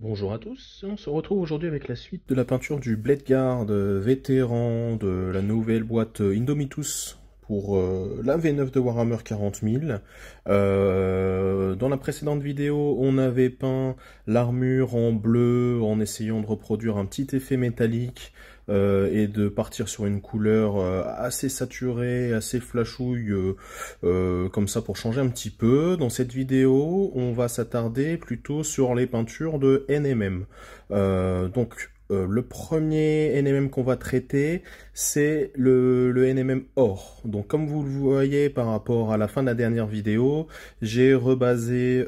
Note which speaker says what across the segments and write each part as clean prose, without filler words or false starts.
Speaker 1: Bonjour à tous, on se retrouve aujourd'hui avec la suite de la peinture du Blade Guard vétéran de la nouvelle boîte Indomitus pour la V9 de Warhammer 40 000. Dans la précédente vidéo, on avait peint l'armure en bleu en essayant de reproduire un petit effet métallique et de partir sur une couleur assez saturée, assez flashouille, comme ça pour changer un petit peu. Dans cette vidéo, on va s'attarder plutôt sur les peintures de NMM. Le premier NMM qu'on va traiter, c'est le NMM or. Donc comme vous le voyez par rapport à la fin de la dernière vidéo, j'ai rebasé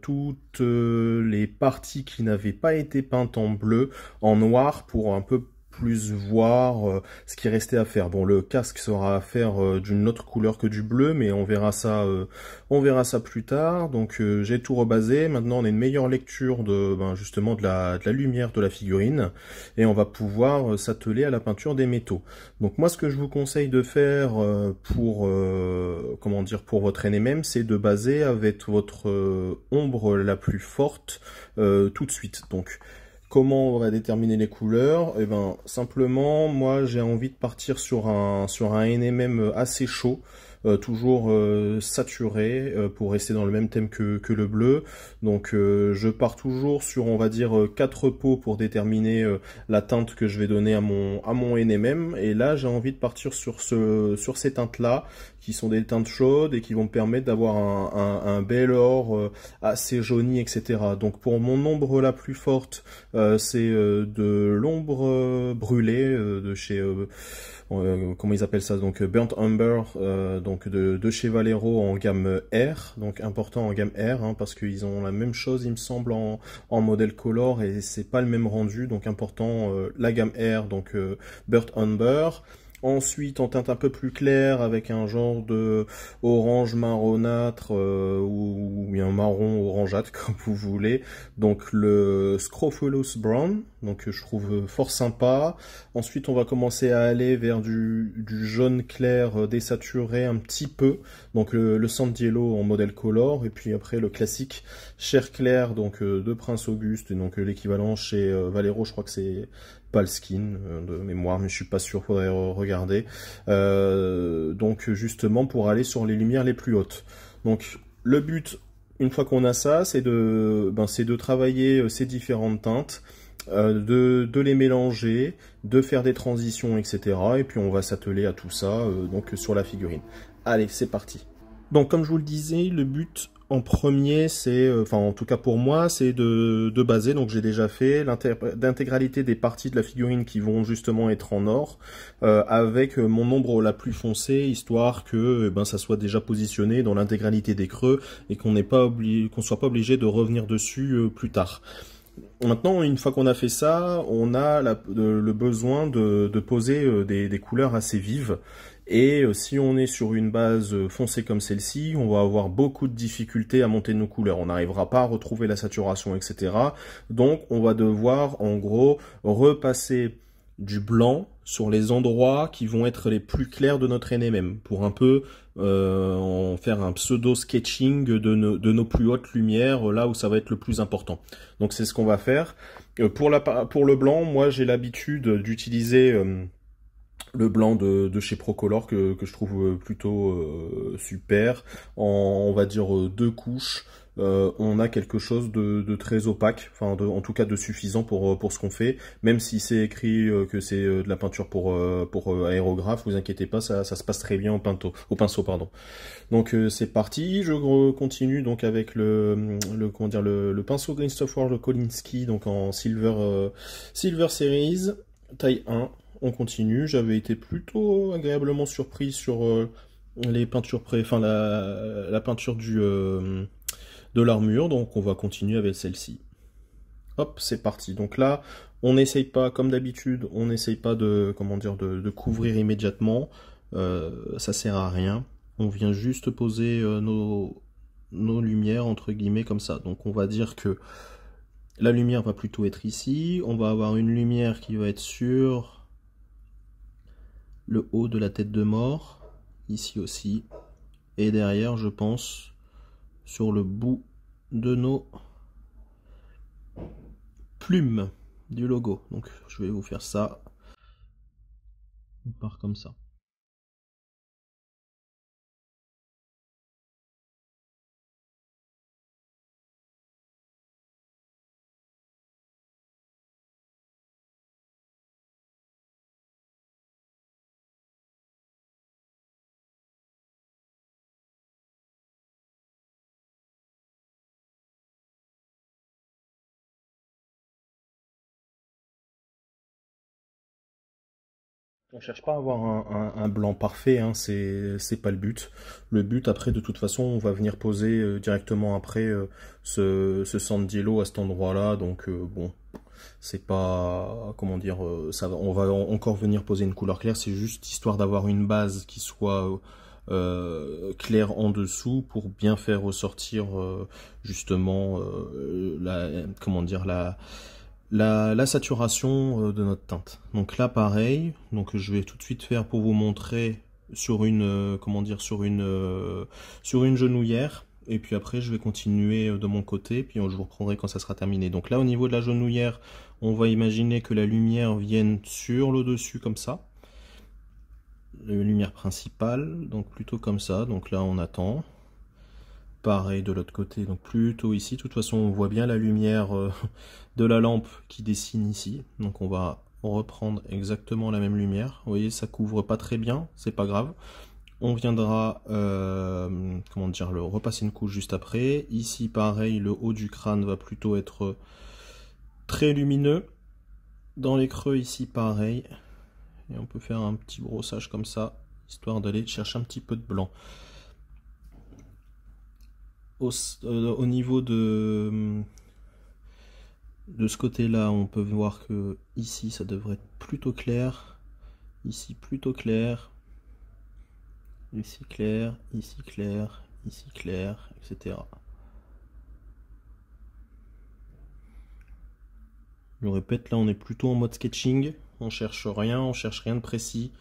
Speaker 1: toutes les parties qui n'avaient pas été peintes en bleu, en noir, pour un peu plus voir ce qui restait à faire. Bon, le casque sera à faire d'une autre couleur que du bleu, mais on verra ça plus tard. Donc j'ai tout rebasé. Maintenant, on a une meilleure lecture de justement de la lumière de la figurine, et on va pouvoir s'atteler à la peinture des métaux. Donc moi, ce que je vous conseille de faire pour pour votre NMM, c'est de baser avec votre ombre la plus forte tout de suite. Donc comment on va déterminer les couleurs? Eh ben, simplement, moi, j'ai envie de partir sur un NMM assez chaud, toujours saturé, pour rester dans le même thème que le bleu. Donc, je pars toujours sur, on va dire, 4 pots pour déterminer la teinte que je vais donner à mon NMM. Et là, j'ai envie de partir sur ces teintes-là, qui sont des teintes chaudes et qui vont me permettre d'avoir un bel or assez jauni, etc. Donc, pour mon ombre la plus forte, c'est de l'ombre brûlée de chez comment ils appellent ça, donc Burnt Umber, donc de chez Vallejo en gamme R, donc important en gamme R, hein, parce qu'ils ont la même chose il me semble en modèle color et c'est pas le même rendu, donc important la gamme R, donc Burnt Umber. Ensuite, en teinte un peu plus claire, avec un genre de orange marronâtre ou un marron orangeâtre, comme vous voulez. Donc le Scrofulous Brown, donc je trouve fort sympa. Ensuite, on va commencer à aller vers du jaune clair désaturé un petit peu. Donc le Sand Yellow en modèle color. Et puis après, le classique chair claire, donc de Prince Auguste, donc l'équivalent chez Vallejo, je crois que c'est Palskin de mémoire, mais je suis pas sûr, faudrait regarder. Donc justement pour aller sur les lumières les plus hautes. Donc le but, une fois qu'on a ça, c'est de travailler ces différentes teintes, de les mélanger, de faire des transitions, etc. Et puis on va s'atteler à tout ça donc sur la figurine. Allez, c'est parti. Donc comme je vous le disais, le but en premier, c'est, enfin en tout cas pour moi, c'est de baser, donc j'ai déjà fait l'intégralité des parties de la figurine qui vont justement être en or, avec mon ombre la plus foncée, histoire que ça soit déjà positionné dans l'intégralité des creux et qu'on soit pas obligé de revenir dessus plus tard. Maintenant, une fois qu'on a fait ça, on a le besoin de poser des couleurs assez vives. Et si on est sur une base foncée comme celle-ci, on va avoir beaucoup de difficultés à monter nos couleurs. On n'arrivera pas à retrouver la saturation, etc. Donc, on va devoir, en gros, repasser du blanc sur les endroits qui vont être les plus clairs de notre NMM, pour un peu en faire un pseudo-sketching de nos plus hautes lumières, là où ça va être le plus important. Donc c'est ce qu'on va faire. Pour le blanc, moi j'ai l'habitude d'utiliser le blanc de chez Procolor que je trouve plutôt super. On va dire 2 couches. On a quelque chose de très opaque, enfin en tout cas de suffisant pour ce qu'on fait. Même si c'est écrit que c'est de la peinture pour aérographe, vous inquiétez pas, ça se passe très bien au pinceau, pardon. Donc c'est parti, je continue donc avec le pinceau Christopher Kolinsky, donc en Silver Series, taille 1. On continue, j'avais été plutôt agréablement surpris sur les peintures la peinture de l'armure, donc on va continuer avec celle-ci. Hop, c'est parti. Donc là, on n'essaye pas, comme d'habitude, on n'essaye pas de couvrir immédiatement, ça sert à rien. On vient juste poser nos lumières, entre guillemets, comme ça. Donc on va dire que la lumière va plutôt être ici, on va avoir une lumière qui va être sur le haut de la tête de mort, ici aussi, et derrière, je pense, sur le bout de nos plume du logo. Donc je vais vous faire ça. On part comme ça. On cherche pas à avoir un blanc parfait, hein, c'est pas le but. Le but après, de toute façon, on va venir poser directement après ce Sandilo à cet endroit-là, donc bon, c'est pas, comment dire, on va encore venir poser une couleur claire, c'est juste histoire d'avoir une base qui soit claire en dessous pour bien faire ressortir justement comment dire, la saturation de notre teinte. Donc là pareil, donc je vais tout de suite faire pour vous montrer sur une comment dire, sur une genouillère, et puis après je vais continuer de mon côté, puis je vous reprendrai quand ça sera terminé. Donc là au niveau de la genouillère, on va imaginer que la lumière vienne sur le dessus comme ça, la lumière principale, donc plutôt comme ça. Donc là on attend. Pareil de l'autre côté, donc plutôt ici. De toute façon, on voit bien la lumière de la lampe qui dessine ici. Donc on va reprendre exactement la même lumière. Vous voyez, ça couvre pas très bien, c'est pas grave. On viendra, comment dire, repasser une couche juste après. Ici, pareil, le haut du crâne va plutôt être très lumineux. Dans les creux, ici, pareil. Et on peut faire un petit brossage comme ça, histoire d'aller chercher un petit peu de blanc. Au niveau de ce côté-là, on peut voir que ici, ça devrait être plutôt clair. Ici, plutôt clair. Ici, clair. Ici, clair. Ici, clair, etc. Je le répète, là, on est plutôt en mode sketching. On cherche rien de précis.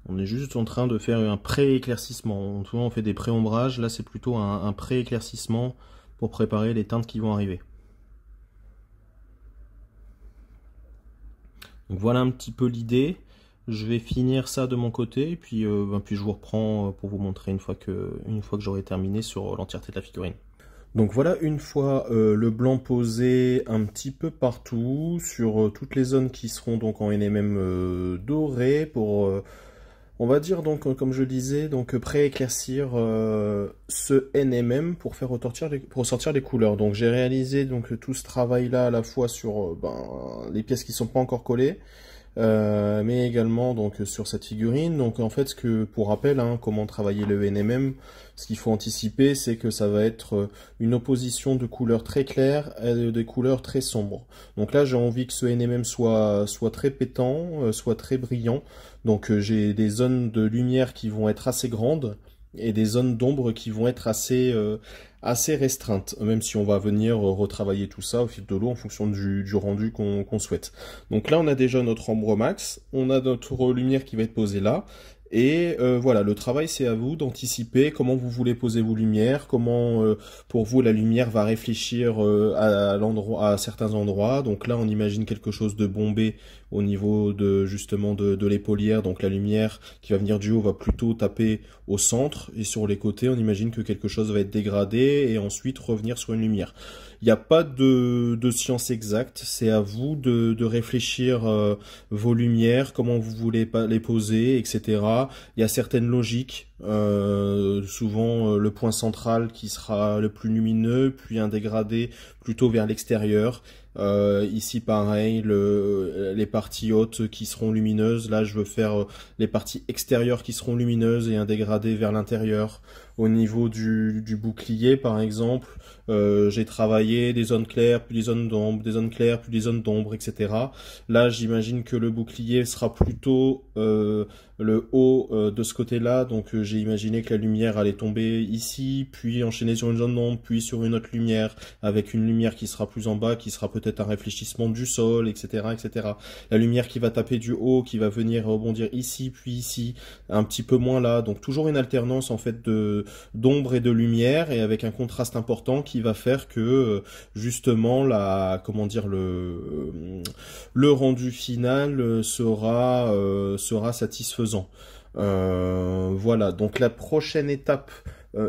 Speaker 1: On est juste en train de faire un pré-éclaircissement. Souvent on fait des pré-ombrages, là c'est plutôt un pré-éclaircissement pour préparer les teintes qui vont arriver. Donc voilà un petit peu l'idée. Je vais finir ça de mon côté, et puis, puis je vous reprends pour vous montrer une fois que j'aurai terminé sur l'entièreté de la figurine. Donc voilà, une fois le blanc posé un petit peu partout, sur toutes les zones qui seront donc en NMM doré, pour... on va dire donc, comme je disais, donc pré-éclaircir ce NMM pour faire ressortir les couleurs. Donc j'ai réalisé donc tout ce travail-là à la fois sur les pièces qui sont pas encore collées, mais également donc sur cette figurine. Donc en fait, pour rappel, hein, comment travailler le NMM, ce qu'il faut anticiper, c'est que ça va être une opposition de couleurs très claires et des couleurs très sombres. Donc là, j'ai envie que ce NMM soit très pétant, soit très brillant. Donc j'ai des zones de lumière qui vont être assez grandes et des zones d'ombre qui vont être assez restreintes, même si on va venir retravailler tout ça au fil de l'eau en fonction du rendu qu'on souhaite. Donc là on a déjà notre ombre max, on a notre lumière qui va être posée là, et voilà, le travail c'est à vous d'anticiper comment vous voulez poser vos lumières, comment pour vous la lumière va réfléchir à certains endroits. Donc là on imagine quelque chose de bombé au niveau justement de l'épaulière, donc la lumière qui va venir du haut va plutôt taper au centre, et sur les côtés on imagine que quelque chose va être dégradé et ensuite revenir sur une lumière. Il n'y a pas de science exacte, c'est à vous de réfléchir vos lumières, comment vous voulez les poser, etc. Il y a certaines logiques, souvent le point central qui sera le plus lumineux, puis un dégradé plutôt vers l'extérieur. Ici pareil, les parties hautes qui seront lumineuses. Là je veux faire les parties extérieures qui seront lumineuses et un dégradé vers l'intérieur. Au niveau du bouclier par exemple, j'ai travaillé des zones claires, puis des zones d'ombre, des zones claires, puis des zones d'ombre, etc. Là j'imagine que le bouclier sera plutôt le haut de ce côté-là, donc j'ai imaginé que la lumière allait tomber ici, puis enchaîner sur une zone d'ombre, puis sur une autre lumière, avec une lumière qui sera plus en bas, qui sera peut-être un réfléchissement du sol, etc., etc. La lumière qui va taper du haut, qui va venir rebondir ici, puis ici, un petit peu moins là, donc toujours une alternance en fait de d'ombre et de lumière, et avec un contraste important qui va faire que justement comment dire, le rendu final sera satisfaisant. Voilà, donc la prochaine étape,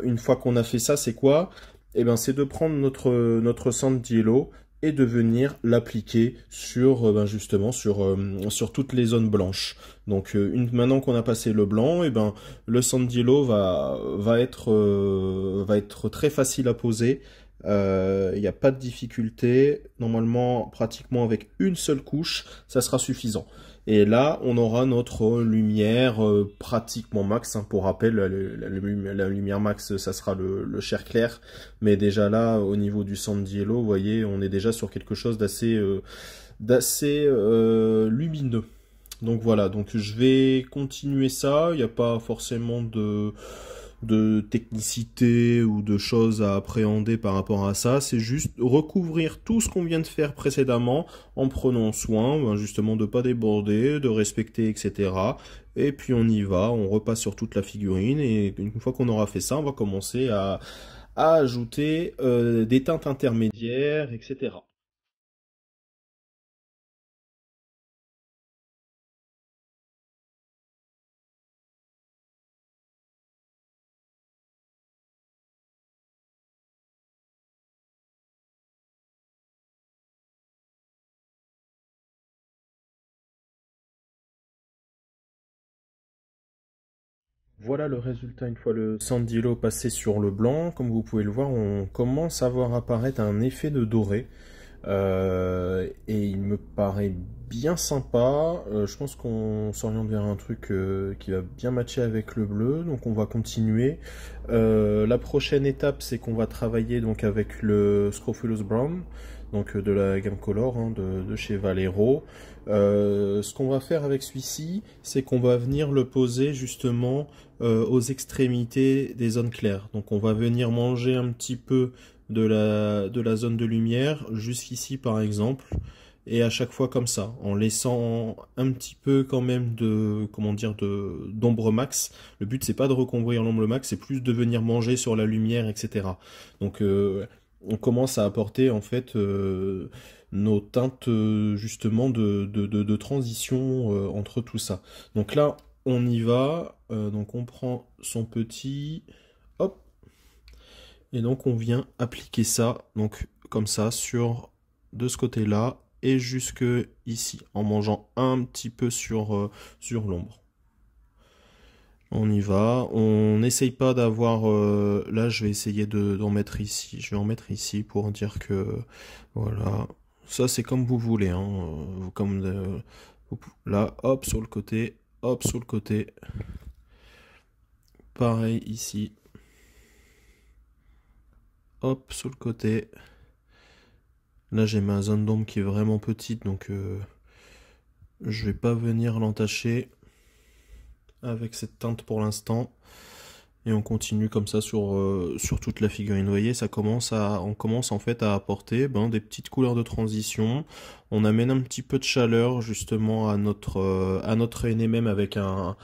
Speaker 1: une fois qu'on a fait ça, c'est quoi? Eh ben, c'est de prendre notre Sandiello et de venir l'appliquer sur justement sur toutes les zones blanches. Donc maintenant qu'on a passé le blanc, et ben le Sandiello va être très facile à poser. Il n'y a pas de difficulté. Normalement, pratiquement avec une seule couche, ça sera suffisant. Et là, on aura notre lumière pratiquement max. Hein. Pour rappel, la lumière max, ça sera le chair clair. Mais déjà là, au niveau du Sandiello, vous voyez, on est déjà sur quelque chose d'assez lumineux. Donc voilà, donc je vais continuer ça. Il n'y a pas forcément de technicité ou de choses à appréhender par rapport à ça, c'est juste recouvrir tout ce qu'on vient de faire précédemment en prenant soin justement de pas déborder, de respecter, etc. Et puis on y va, on repasse sur toute la figurine et une fois qu'on aura fait ça, on va commencer à ajouter des teintes intermédiaires, etc. Voilà le résultat une fois le Sandilo passé sur le blanc. Comme vous pouvez le voir, on commence à voir apparaître un effet de doré. Et il me paraît bien sympa. Je pense qu'on s'oriente vers un truc qui va bien matcher avec le bleu. Donc on va continuer. La prochaine étape, c'est qu'on va travailler donc avec le Scrofulous Brown, donc de la gamme Color de chez Valero. Ce qu'on va faire avec celui-ci, c'est qu'on va venir le poser justement aux extrémités des zones claires. Donc on va venir manger un petit peu de la zone de lumière jusqu'ici par exemple, et à chaque fois comme ça, en laissant un petit peu quand même de, comment dire, d'ombre max. Le but c'est pas de recouvrir l'ombre max, c'est plus de venir manger sur la lumière, etc. Donc on commence à apporter en fait nos teintes justement de transition entre tout ça. Donc là on y va, donc on prend son petit, hop, et donc on vient appliquer ça, donc comme ça, sur de ce côté-là et jusque ici, en mangeant un petit peu sur l'ombre. On y va, on n'essaye pas d'avoir... là je vais essayer d'en mettre ici, je vais en mettre ici pour dire que... Voilà, ça c'est comme vous voulez, hein, comme là, hop, sur le côté, hop, sur le côté. Pareil ici. Hop, sur le côté. Là, j'ai ma zone d'ombre qui est vraiment petite, donc je vais pas venir l'entacher avec cette teinte pour l'instant. Et on continue comme ça sur toute la figurine. Vous voyez, on commence en fait à apporter des petites couleurs de transition. On amène un petit peu de chaleur justement à notre aîné, même avec un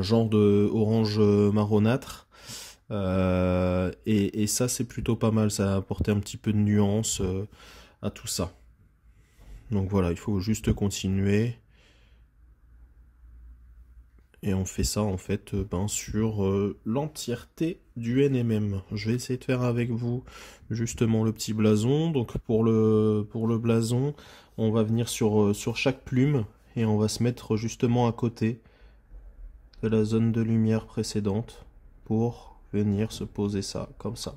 Speaker 1: genre de orange marronâtre. Et ça, c'est plutôt pas mal. Ça a apporté un petit peu de nuance à tout ça. Donc voilà, il faut juste continuer. Et on fait ça en fait sur l'entièreté du NMM. Je vais essayer de faire avec vous justement le petit blason. Donc pour le blason, on va venir sur chaque plume et on va se mettre justement à côté de la zone de lumière précédente pour venir se poser ça comme ça.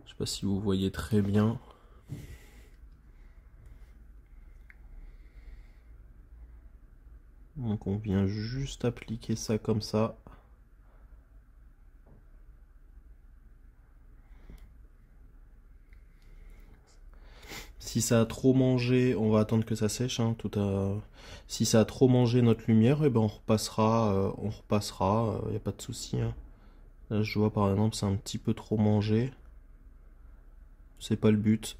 Speaker 1: Je sais pas si vous voyez très bien. Donc on vient juste appliquer ça comme ça. Si ça a trop mangé, on va attendre que ça sèche, hein, Si ça a trop mangé notre lumière, et ben on repassera, y a pas de souci, hein. Là, je vois par exemple, c'est un petit peu trop mangé. C'est pas le but.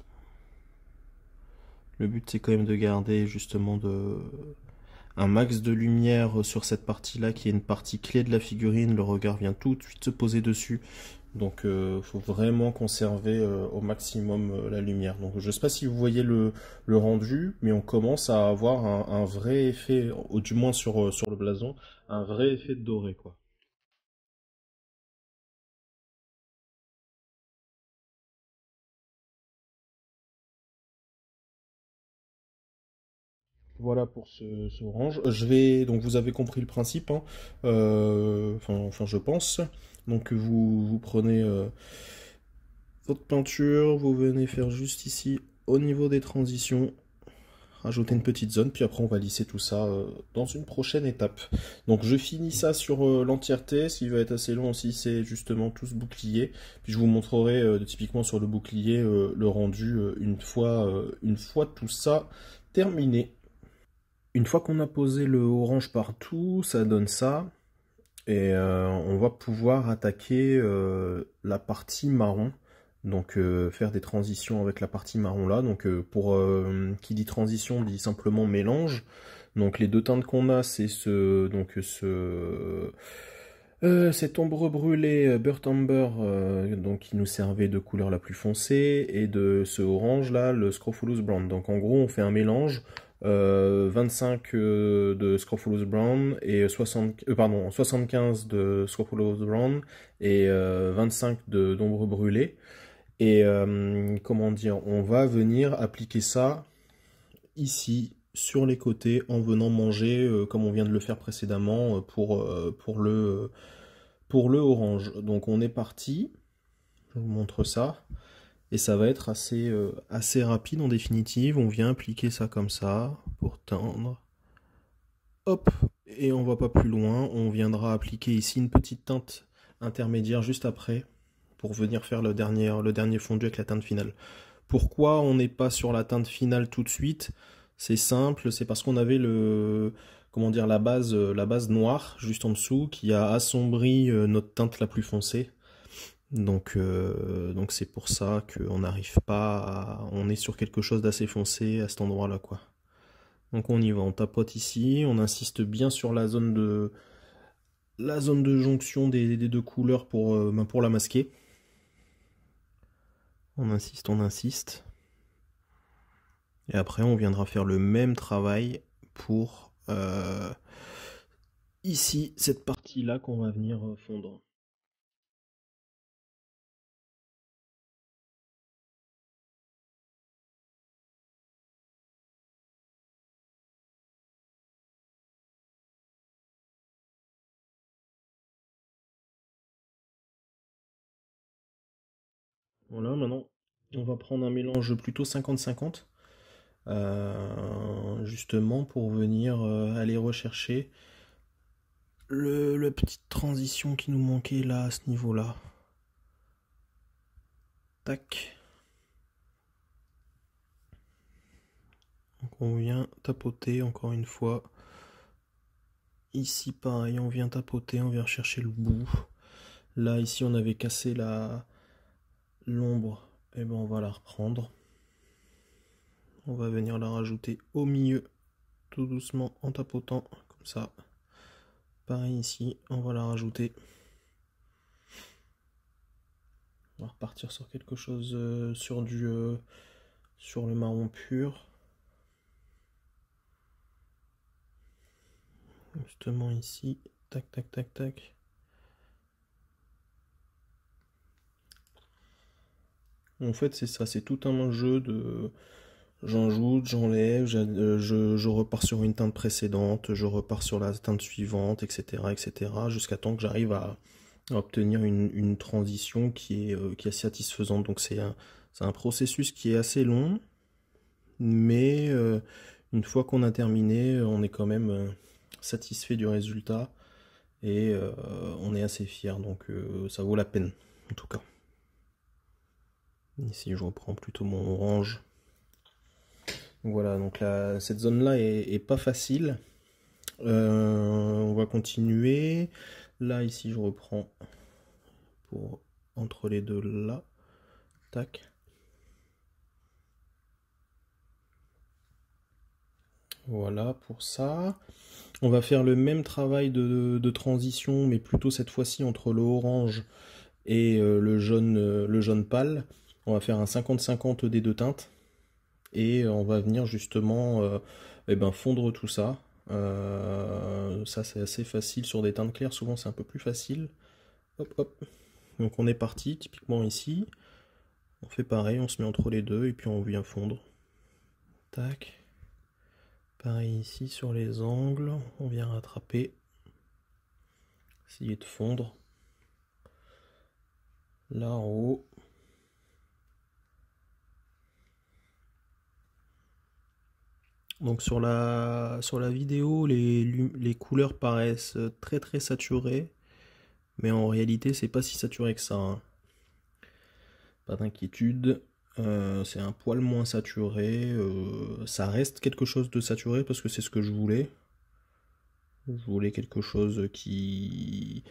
Speaker 1: Le but, c'est quand même de garder justement un max de lumière sur cette partie-là, qui est une partie clé de la figurine. Le regard vient tout de suite se poser dessus. Donc, faut vraiment conserver au maximum la lumière. Donc, je sais pas si vous voyez le rendu, mais on commence à avoir un vrai effet, ou du moins sur le blason, un vrai effet de doré, quoi. Voilà pour ce orange. Donc vous avez compris le principe, hein. Enfin, je pense. Donc vous prenez votre peinture, vous venez faire juste ici au niveau des transitions, rajouter une petite zone, puis après on va lisser tout ça dans une prochaine étape. Donc je finis ça sur l'entièreté. Ce qui va être assez long aussi, c'est justement tout ce bouclier. Puis je vous montrerai typiquement sur le bouclier le rendu une fois tout ça terminé. Une fois qu'on a posé le orange partout, ça donne ça. Et on va pouvoir attaquer la partie marron. Donc faire des transitions avec la partie marron là. Donc qui dit transition dit simplement mélange. Donc les deux teintes qu'on a, c'est cet ombre brûlé Burnt Amber, donc qui nous servait de couleur la plus foncée, et de ce orange là, le Scrofulous Brown. Donc en gros, on fait un mélange 25 de Scrofulous Brown et 75 de Scrofulous Brown et 25 d'ombre brûlée. Et comment dire, on va venir appliquer ça ici sur les côtés en venant manger comme on vient de le faire précédemment pour le orange. Donc on est parti, je vous montre ça, et ça va être assez rapide en définitive. On vient appliquer ça comme ça pour teindre. Hop, et on va pas plus loin, on viendra appliquer ici une petite teinte intermédiaire juste après pour venir faire le dernier fondu avec la teinte finale. Pourquoi on n'est pas sur la teinte finale tout de suite? C'est simple, c'est parce qu'on avait comment dire, la base noire juste en dessous qui a assombri notre teinte la plus foncée. Donc c'est pour ça qu'on n'arrive pas on est sur quelque chose d'assez foncé à cet endroit-là, quoi. Donc on y va, on tapote ici, on insiste bien sur la zone de jonction des deux couleurs pour la masquer. On insiste, on insiste. Et après, on viendra faire le même travail pour ici, cette partie-là qu'on va venir fondre. Voilà, maintenant, on va prendre un mélange plutôt 50-50, justement pour venir aller rechercher la petite transition qui nous manquait là, à ce niveau-là. Tac. Donc on vient tapoter encore une fois. Ici pareil, on vient tapoter, on vient chercher le bout. Là ici on avait cassé l'ombre, et ben on va la reprendre. On va venir la rajouter au milieu, tout doucement en tapotant, comme ça. Pareil ici, on va la rajouter. On va repartir sur quelque chose sur le marron pur. Justement ici, tac tac tac tac. En fait c'est ça, c'est tout un jeu de j'ajoute, j'enlève, je repars sur une teinte précédente, je repars sur la teinte suivante, etc. jusqu'à temps que j'arrive à obtenir une transition qui est satisfaisante. Donc c'est un processus qui est assez long, mais une fois qu'on a terminé, on est quand même satisfait du résultat et on est assez fier. Donc ça vaut la peine, en tout cas. Ici je reprends plutôt mon orange. Voilà, donc là, cette zone-là est pas facile. On va continuer. Là, ici, je reprends pour entre les deux là. Tac. Voilà pour ça. On va faire le même travail de transition, mais plutôt cette fois-ci entre le orange et le jaune pâle. On va faire un 50-50 des deux teintes. Et on va venir justement fondre tout ça. Ça c'est assez facile sur des teintes claires, souvent c'est un peu plus facile. Hop hop. Donc on est parti, typiquement ici. On fait pareil, on se met entre les deux et puis on vient fondre. Tac. Pareil ici sur les angles, on vient rattraper. Essayer de fondre. Là en haut. Donc sur la vidéo, les couleurs paraissent très très saturées. Mais en réalité, c'est pas si saturé que ça, hein. Pas d'inquiétude. C'est un poil moins saturé. Ça reste quelque chose de saturé parce que c'est ce que je voulais. Je voulais quelque chose qui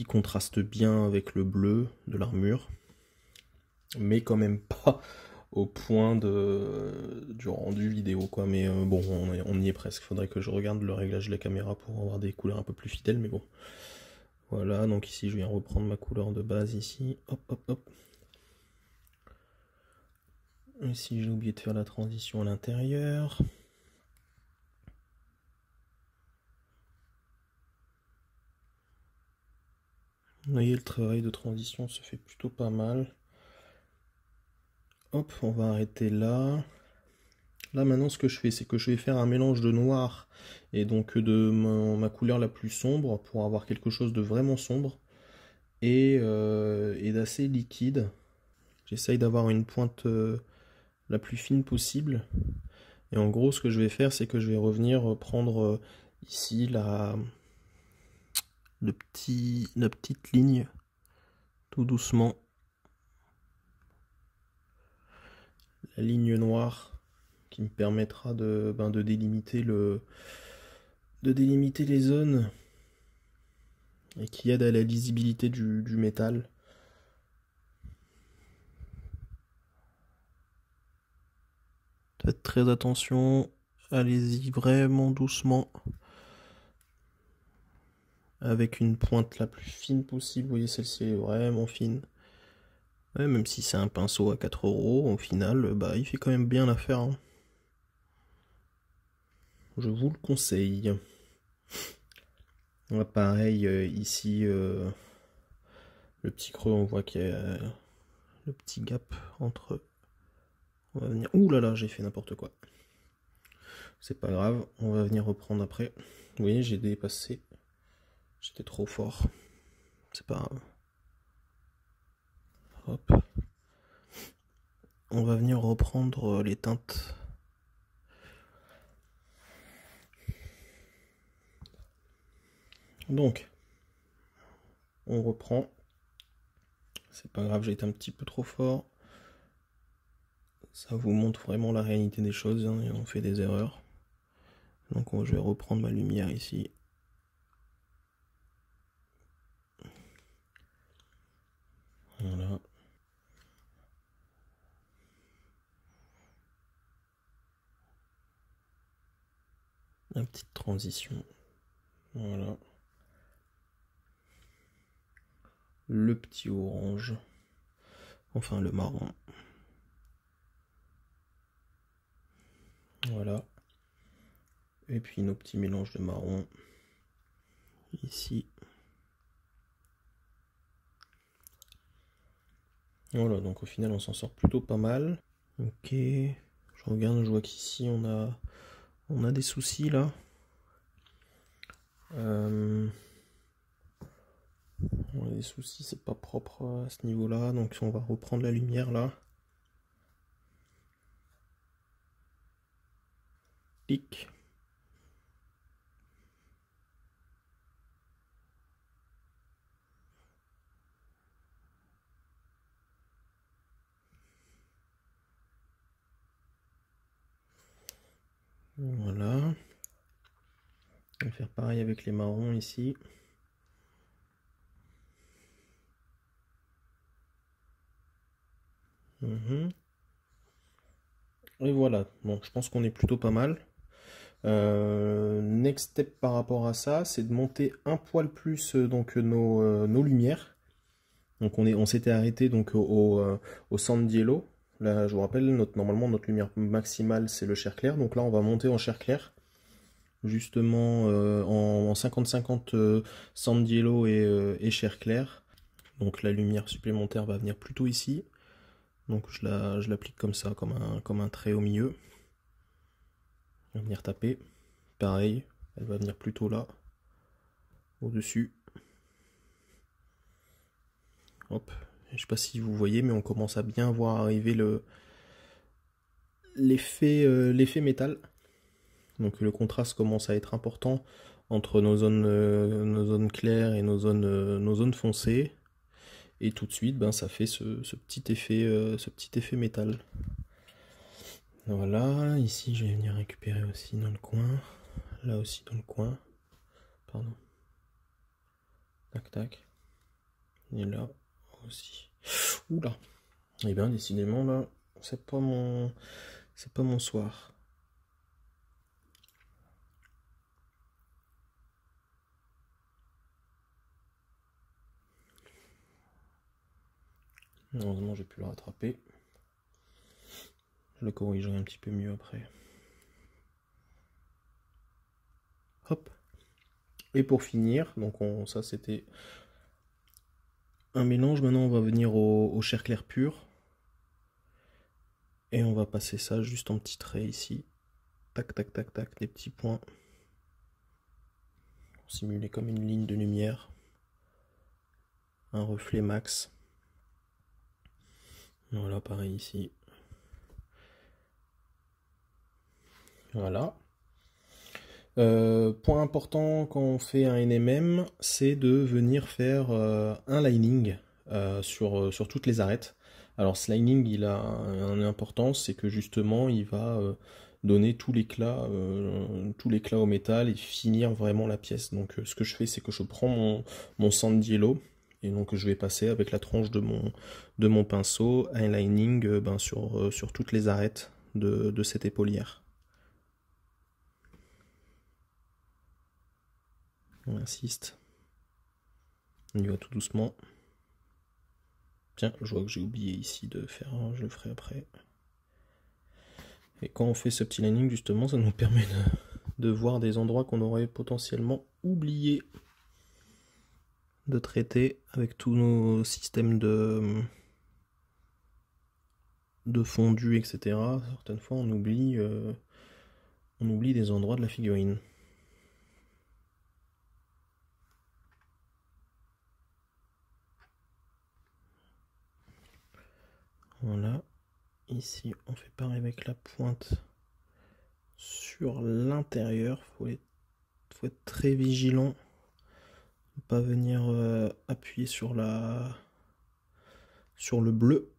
Speaker 1: contraste bien avec le bleu de l'armure. Mais quand même pas au point du rendu vidéo, quoi. Mais bon, on y est presque. Faudrait que je regarde le réglage de la caméra pour avoir des couleurs un peu plus fidèles, mais bon. Voilà, donc ici je viens reprendre ma couleur de base ici. Hop, hop, hop. Ici j'ai oublié de faire la transition à l'intérieur. Vous voyez, le travail de transition se fait plutôt pas mal. Hop, on va arrêter là. Là maintenant ce que je fais, c'est que je vais faire un mélange de noir et donc de ma couleur la plus sombre pour avoir quelque chose de vraiment sombre et d'assez liquide. J'essaye d'avoir une pointe la plus fine possible. Et en gros ce que je vais faire, c'est que je vais revenir prendre ici la petite ligne tout doucement. La ligne noire qui me permettra de délimiter les zones et qui aide à la lisibilité du métal. Faites très attention, allez-y vraiment doucement avec une pointe la plus fine possible. Vous voyez, celle-ci est vraiment fine. Ouais, même si c'est un pinceau à 4 €, au final, bah, il fait quand même bien l'affaire, hein. Je vous le conseille. Pareil, ici, le petit creux, on voit qu'il y a le petit gap entre... On va venir... Ouh là là, j'ai fait n'importe quoi. C'est pas grave, on va venir reprendre après. Vous voyez, j'ai dépassé. J'étais trop fort. C'est pas grave. Hop. On va venir reprendre les teintes. Donc, on reprend. C'est pas grave, j'ai été un petit peu trop fort. Ça vous montre vraiment la réalité des choses, hein, et on fait des erreurs. Donc je vais reprendre ma lumière ici. Voilà. La petite transition. Voilà. Le petit orange. Enfin le marron. Voilà. Et puis nos petits mélanges de marron. Ici. Voilà, donc au final on s'en sort plutôt pas mal. Ok. Je regarde, je vois qu'ici on a des soucis là. On a des soucis, c'est pas propre à ce niveau-là, donc on va reprendre la lumière là. Clic. Voilà. On va faire pareil avec les marrons ici. Et voilà, bon, je pense qu'on est plutôt pas mal. Next step par rapport à ça, c'est de monter un poil plus donc nos lumières. Donc on s'était arrêté donc au Sandiello. Là, je vous rappelle, normalement notre lumière maximale c'est le chair clair. Donc là, on va monter en chair clair, justement en 50-50 Sandiello et chair clair. Donc la lumière supplémentaire va venir plutôt ici. Donc je l'applique comme ça, comme un trait au milieu. Elle va venir taper. Pareil, elle va venir plutôt là, au-dessus. Hop. Je sais pas si vous voyez, mais on commence à bien voir arriver l'effet métal. Donc le contraste commence à être important entre nos zones claires et nos zones foncées. Et tout de suite, ben, ça fait ce petit effet métal. Voilà, ici je vais venir récupérer aussi dans le coin. Là aussi dans le coin. Pardon. Tac tac. Et là aussi. Oula. Et bien décidément là, c'est pas mon soir. Heureusement j'ai pu le rattraper. Je le corrigerai un petit peu mieux après. Hop. Et pour finir, donc ça c'était un mélange. Maintenant on va venir au chair clair pur. Et on va passer ça juste en petits traits ici. Tac tac tac tac, des petits points. Simuler comme une ligne de lumière. Un reflet max. Voilà, pareil ici. Voilà. Point important quand on fait un NMM, c'est de venir faire un lining sur toutes les arêtes. Alors ce lining, il a une importance, c'est que justement, il va donner tout l'éclat au métal et finir vraiment la pièce. Donc ce que je fais, c'est que je prends mon Sandiello et donc je vais passer avec la tranche de mon pinceau un lining sur toutes les arêtes de cette épaulière. On insiste. On y va tout doucement. Tiens, je vois que j'ai oublié ici de faire un, je le ferai après. Et quand on fait ce petit lining, justement, ça nous permet de voir des endroits qu'on aurait potentiellement oublié de traiter avec tous nos systèmes de fondu, etc. Certaines fois, on oublie des endroits de la figurine. Voilà. Ici, on fait pareil avec la pointe sur l'intérieur. Faut être très vigilant. Ne pas venir appuyer sur le bleu.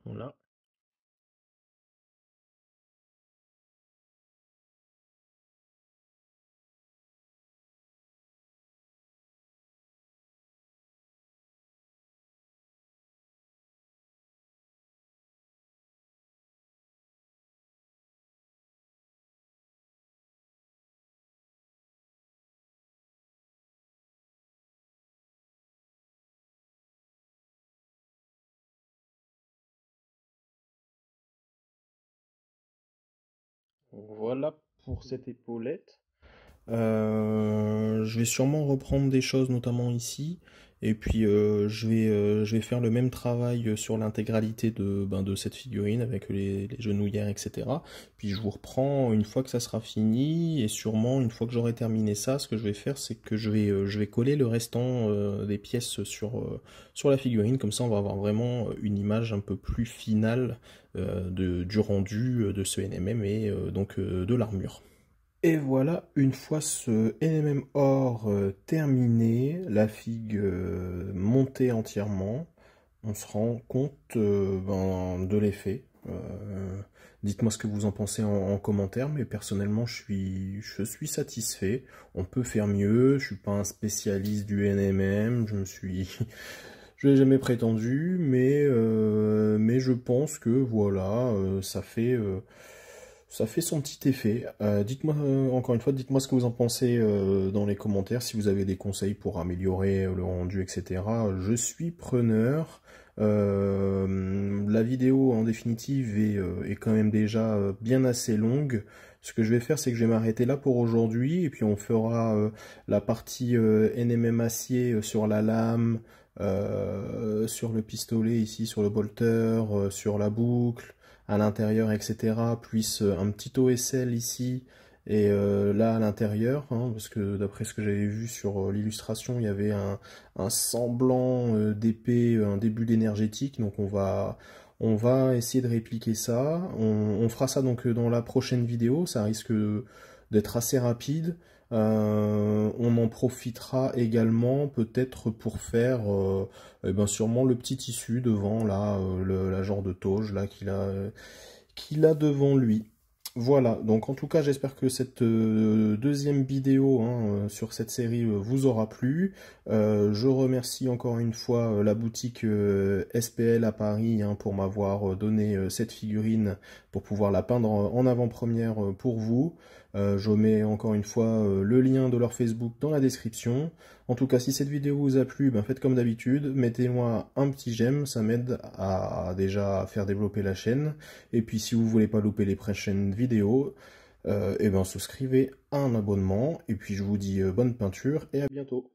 Speaker 1: Voilà. Voilà pour cette épaulette. Je vais sûrement reprendre des choses, notamment ici, et puis je vais faire le même travail sur l'intégralité de cette figurine avec les genouillères, etc. Puis je vous reprends une fois que ça sera fini, et sûrement une fois que j'aurai terminé ça, ce que je vais faire, c'est que je vais coller le restant des pièces sur la figurine, comme ça on va avoir vraiment une image un peu plus finale du rendu de ce NMM et donc de l'armure. Et voilà, une fois ce NMM or terminé, la figue montée entièrement, on se rend compte de l'effet. Dites-moi ce que vous en pensez en commentaire, mais personnellement je suis satisfait. On peut faire mieux, je suis pas un spécialiste du NMM, je l'ai jamais prétendu, mais je pense que voilà, ça fait son petit effet. Dites-moi, encore une fois, dites-moi ce que vous en pensez dans les commentaires, si vous avez des conseils pour améliorer le rendu, etc. Je suis preneur. La vidéo en définitive est quand même déjà bien assez longue. Ce que je vais faire, c'est que je vais m'arrêter là pour aujourd'hui, et puis on fera la partie NMM acier sur la lame, sur le pistolet ici, sur le bolter, sur la boucle, à l'intérieur, etc. Puis un petit OSL ici, et là à l'intérieur, hein, parce que d'après ce que j'avais vu sur l'illustration, il y avait un semblant d'épée, un début d'énergétique, donc on va essayer de répliquer ça. On fera ça donc dans la prochaine vidéo, ça risque d'être assez rapide. On en profitera également peut-être pour faire eh ben sûrement le petit tissu devant là, la genre de toge là qu'il a devant lui. Voilà, donc en tout cas j'espère que cette deuxième vidéo hein, sur cette série vous aura plu. Je remercie encore une fois la boutique SPL à Paris hein, pour m'avoir donné cette figurine pour pouvoir la peindre en avant-première pour vous. Je mets encore une fois le lien de leur Facebook dans la description. En tout cas, si cette vidéo vous a plu, ben faites comme d'habitude, mettez-moi un petit j'aime, ça m'aide à déjà faire développer la chaîne. Et puis si vous voulez pas louper les prochaines vidéos, et ben souscrivez à un abonnement. Et puis je vous dis bonne peinture et à bientôt.